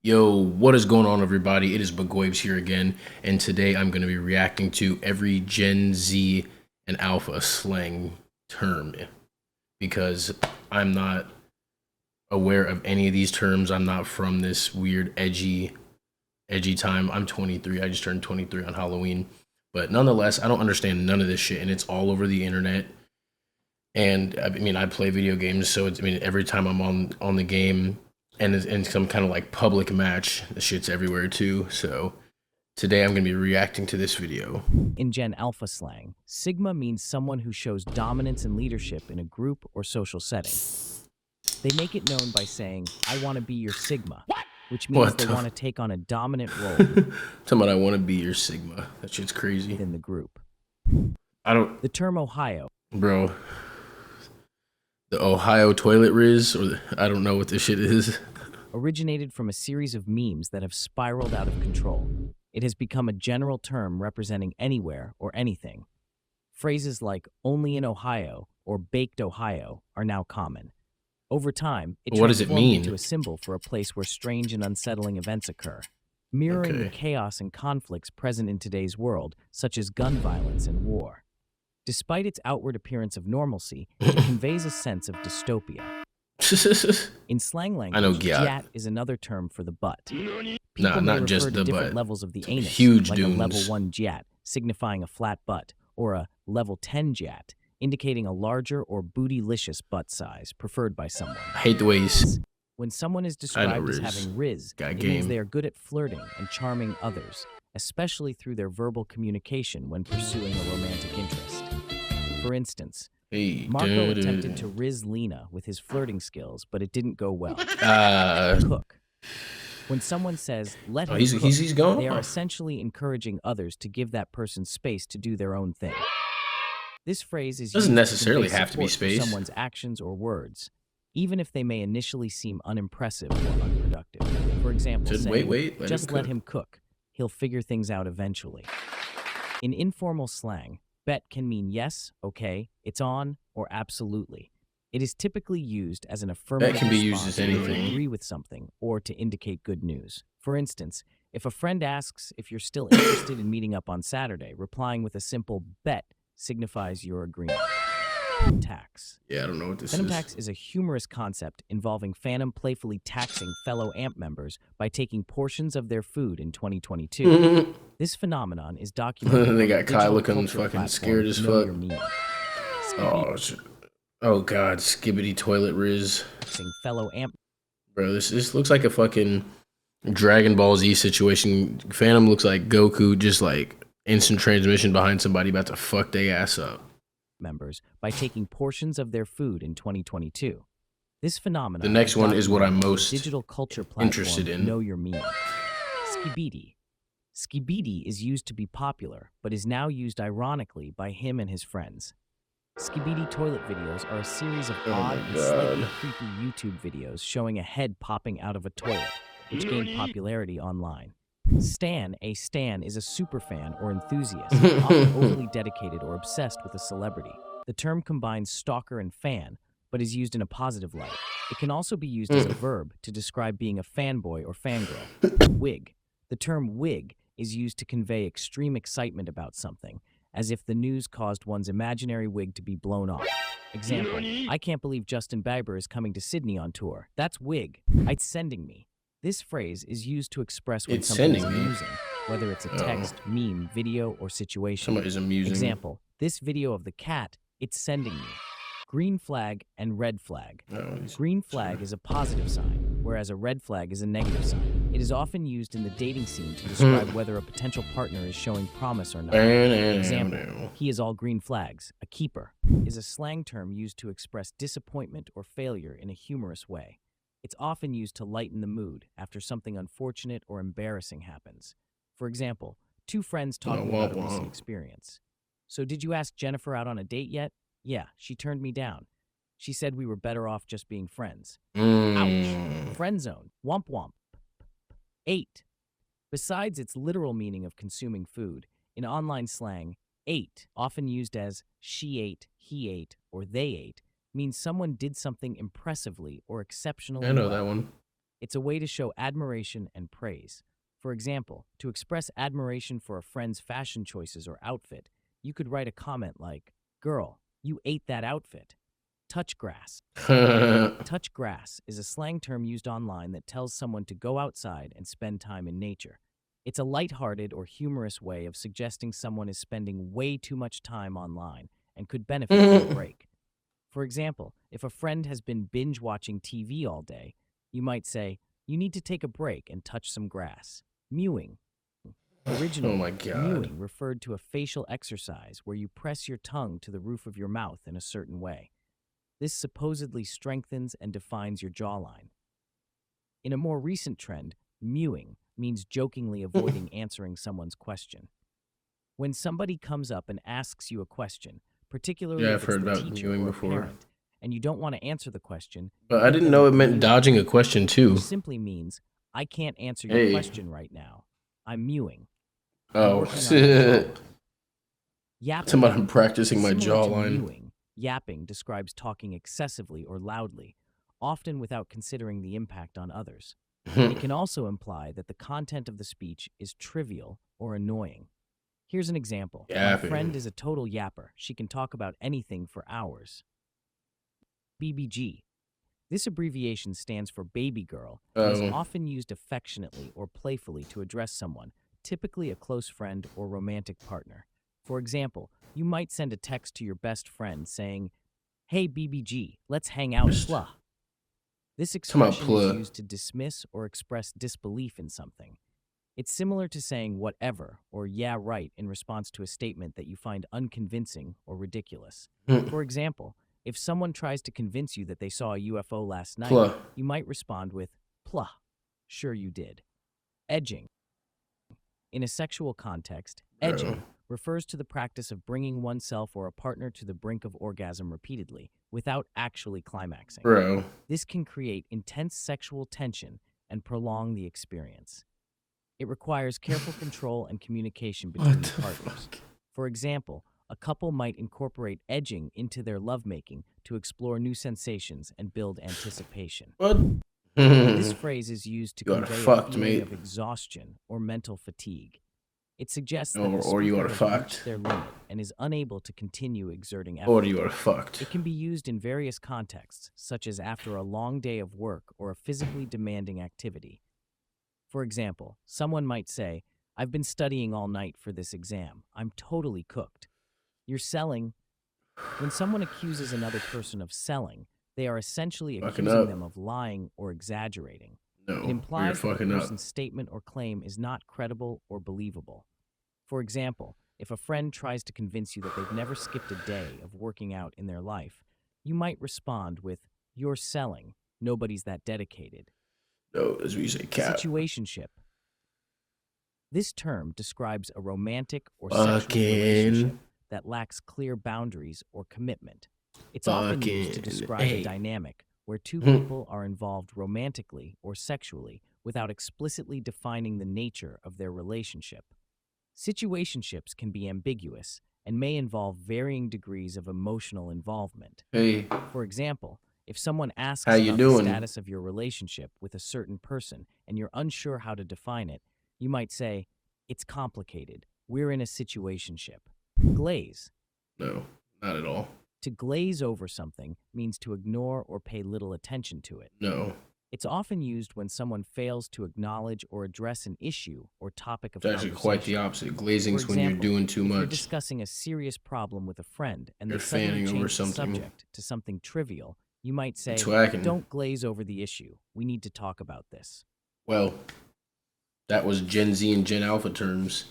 Yo, what is going on, everybody? It is Bagoybs here again, and today I'm going to be reacting to every Gen Z and Alpha slang term because I'm not aware of any of these terms. I'm not from this weird edgy time. I'm 23. I just turned 23 on Halloween, but nonetheless, I don't understand none of this shit, and it's all over the internet. And I mean, I play video games, so it's, I mean, every time I'm on the game and it's in some kind of like public match, the shit's everywhere too. So today I'm gonna be reacting to this video. In Gen Alpha slang, Sigma means someone who shows dominance and leadership in a group or social setting. They make it known by saying, "I want to be your Sigma," which means they want to take on a dominant role Talking about I want to be your Sigma. That shit's crazy. within the group. I don't, The term Ohio, bro. The Ohio toilet riz, or I don't know what this shit is. originated from a series of memes that have spiraled out of control. It has become a general term representing anywhere or anything. Phrases like "only in Ohio" or "baked Ohio" are now common. Over time, it What does it transformed mean? into a symbol for a place where strange and unsettling events occur, mirroring the chaos and conflicts present in today's world, such as gun violence and war. Despite its outward appearance of normalcy, it conveys a sense of dystopia. In slang I know language, gyat. gyat is another term for the butt. Nah, People may not refer just to the different butt. levels of the anus, Huge like a level dunes. 1 gyat, signifying a flat butt, or a level 10 gyat, indicating a larger or bootylicious butt size preferred by someone. I hate the way he's. When someone is described as Riz. having riz, Got it game. means they are good at flirting and charming others, especially through their verbal communication when pursuing a romantic interest. For instance, Hey, Marco attempted to riz Lena with his flirting skills, but it didn't go well. Cook. When someone says, "let him cook," he's gone. they are essentially encouraging others to give that person space to do their own thing. This phrase is Doesn't used necessarily convey have to be support for space. someone's actions or words, even if they may initially seem unimpressive or unproductive. For example, Just saying, wait, let "just him let cook." him cook. He'll figure things out eventually." In informal slang, bet can mean yes, okay, it's on, or absolutely. It is typically used as an affirmative Bet can be used response as when you anything. agree with something or to indicate good news. For instance, if a friend asks if you're still interested in meeting up on Saturday, replying with a simple bet signifies your agreement. Tax. Yeah, I don't know what this Phantom is. tax is a humorous concept involving Phantom playfully taxing fellow AMP members by taking portions of their food in 2022. This phenomenon is documented. They on the got Kai digital looking culture fucking platform scared as Know fuck. Your Meme. Oh god, skibbity toilet riz. Taxing fellow AMP Bro, this looks like a fucking Dragon Ball Z situation. Phantom looks like Goku, just like instant transmission behind somebody about to fuck their ass up. members by taking portions of their food in 2022. This phenomenon. The next one is what I'm documented on the most digital culture platform interested in. Know Your Meme. Skibidi. Skibidi is used to be popular, but is now used ironically by him and his friends. Skibidi toilet videos are a series of Oh odd my and slightly God. creepy YouTube videos showing a head popping out of a toilet, which gained popularity online. Stan. A stan is a superfan or enthusiast, often overly dedicated or obsessed with a celebrity. The term combines stalker and fan, but is used in a positive light. It can also be used as a verb to describe being a fanboy or fangirl. Wig. The term wig is used to convey extreme excitement about something, as if the news caused one's imaginary wig to be blown off. Example, "I can't believe Justin Bieber is coming to Sydney on tour. That's wig. It's sending me." This phrase is used to express when It's something is sending me. amusing, whether it's a text, meme, video, or situation. Somebody's amusing. Example, "this video of the cat, it's sending me." Green flag and red flag. Green flag is a positive sign, whereas a red flag is a negative sign. It is often used in the dating scene to describe whether a potential partner is showing promise or not. Example, "he is all green flags." A keeper is a slang term used to express disappointment or failure in a humorous way. It's often used to lighten the mood after something unfortunate or embarrassing happens. For example, two friends talking about a recent experience. "So did you ask Jennifer out on a date yet?" "Yeah, she turned me down. She said we were better off just being friends." Ouch. Friend zone. Womp womp. 8. Besides its literal meaning of consuming food, in online slang, 8, often used as she ate, he ate, or they ate, means someone did something impressively or exceptionally I know well. that one. It's a way to show admiration and praise. For example, to express admiration for a friend's fashion choices or outfit, you could write a comment like, "Girl, you ate that outfit." Touch grass. Touch grass is a slang term used online that tells someone to go outside and spend time in nature. It's a lighthearted or humorous way of suggesting someone is spending way too much time online and could benefit from a break. For example, if a friend has been binge watching TV all day, you might say, "You need to take a break and touch some grass." Mewing. Originally, Oh my God. mewing referred to a facial exercise where you press your tongue to the roof of your mouth in a certain way. This supposedly strengthens and defines your jawline. In a more recent trend, mewing means jokingly avoiding answering someone's question. When somebody comes up and asks you a question, particularly Yeah, if I've it's heard the about teacher mewing or a before. parent, and you don't want to answer the question, But you I give didn't them know a it meant green dodging a flag, question too. which simply means, "I can't answer your Hey. question right now. I'm mewing. I'm Oh, working on my jawline." Talking about I'm practicing my Similar to jawline. mewing, yapping describes talking excessively or loudly, often without considering the impact on others. It can also imply that the content of the speech is trivial or annoying. Here's an example. Yapping. My friend is a total yapper. She can talk about anything for hours. BBG. This abbreviation stands for baby girl and is often used affectionately or playfully to address someone, typically a close friend or romantic partner. For example, you might send a text to your best friend saying, "Hey BBG, let's hang out, blah." This expression is used to dismiss or express disbelief in something. It's similar to saying whatever or yeah right in response to a statement that you find unconvincing or ridiculous. For example, if someone tries to convince you that they saw a UFO last night, you might respond with, "Pluh, sure you did." Edging. In a sexual context, edging refers to the practice of bringing oneself or a partner to the brink of orgasm repeatedly, without actually climaxing. This can create intense sexual tension and prolong the experience. It requires careful control and communication between the partners. For example, a couple might incorporate edging into their lovemaking to explore new sensations and build anticipation. This phrase is used to convey a feeling of exhaustion or mental fatigue. It suggests that the speaker has reached their limit and is unable to continue exerting effort. Or you are fucked. It can be used in various contexts, such as after a long day of work or a physically demanding activity. For example, someone might say, "I've been studying all night for this exam. I'm totally cooked." You're selling. When someone accuses another person of selling, they are essentially accusing them of lying or exaggerating. It implies that the person's statement or claim is not credible or believable. For example, if a friend tries to convince you that they've never skipped a day of working out in their life, you might respond with, "You're selling. Nobody's that dedicated." No, as we say, cat. Situationship. This term describes a romantic or sexual relationship that lacks clear boundaries or commitment. It's often used to describe a dynamic where two people are involved romantically or sexually without explicitly defining the nature of their relationship. Situationships can be ambiguous and may involve varying degrees of emotional involvement. For example, if someone asks about the status of your relationship with a certain person and you're unsure how to define it, you might say, "It's complicated. We're in a situationship." Glaze. No, not at all. To glaze over something means to ignore or pay little attention to it. No. It's often used when someone fails to acknowledge or address an issue or topic of It's conversation. actually quite the opposite. Glazing's when you're doing too if much. You're discussing a serious problem with a friend and You're they suddenly fanning over change the something. subject to something trivial, you might say, Twacking. "Don't glaze over the issue. We need to talk about this." Well, that was Gen Z and Gen Alpha terms.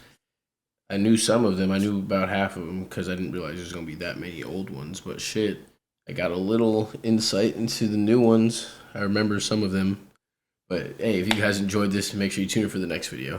I knew some of them. I knew about half of them because I didn't realize there's going to be that many old ones. But shit, I got a little insight into the new ones. I remember some of them. But hey, if you guys enjoyed this, make sure you tune in for the next video.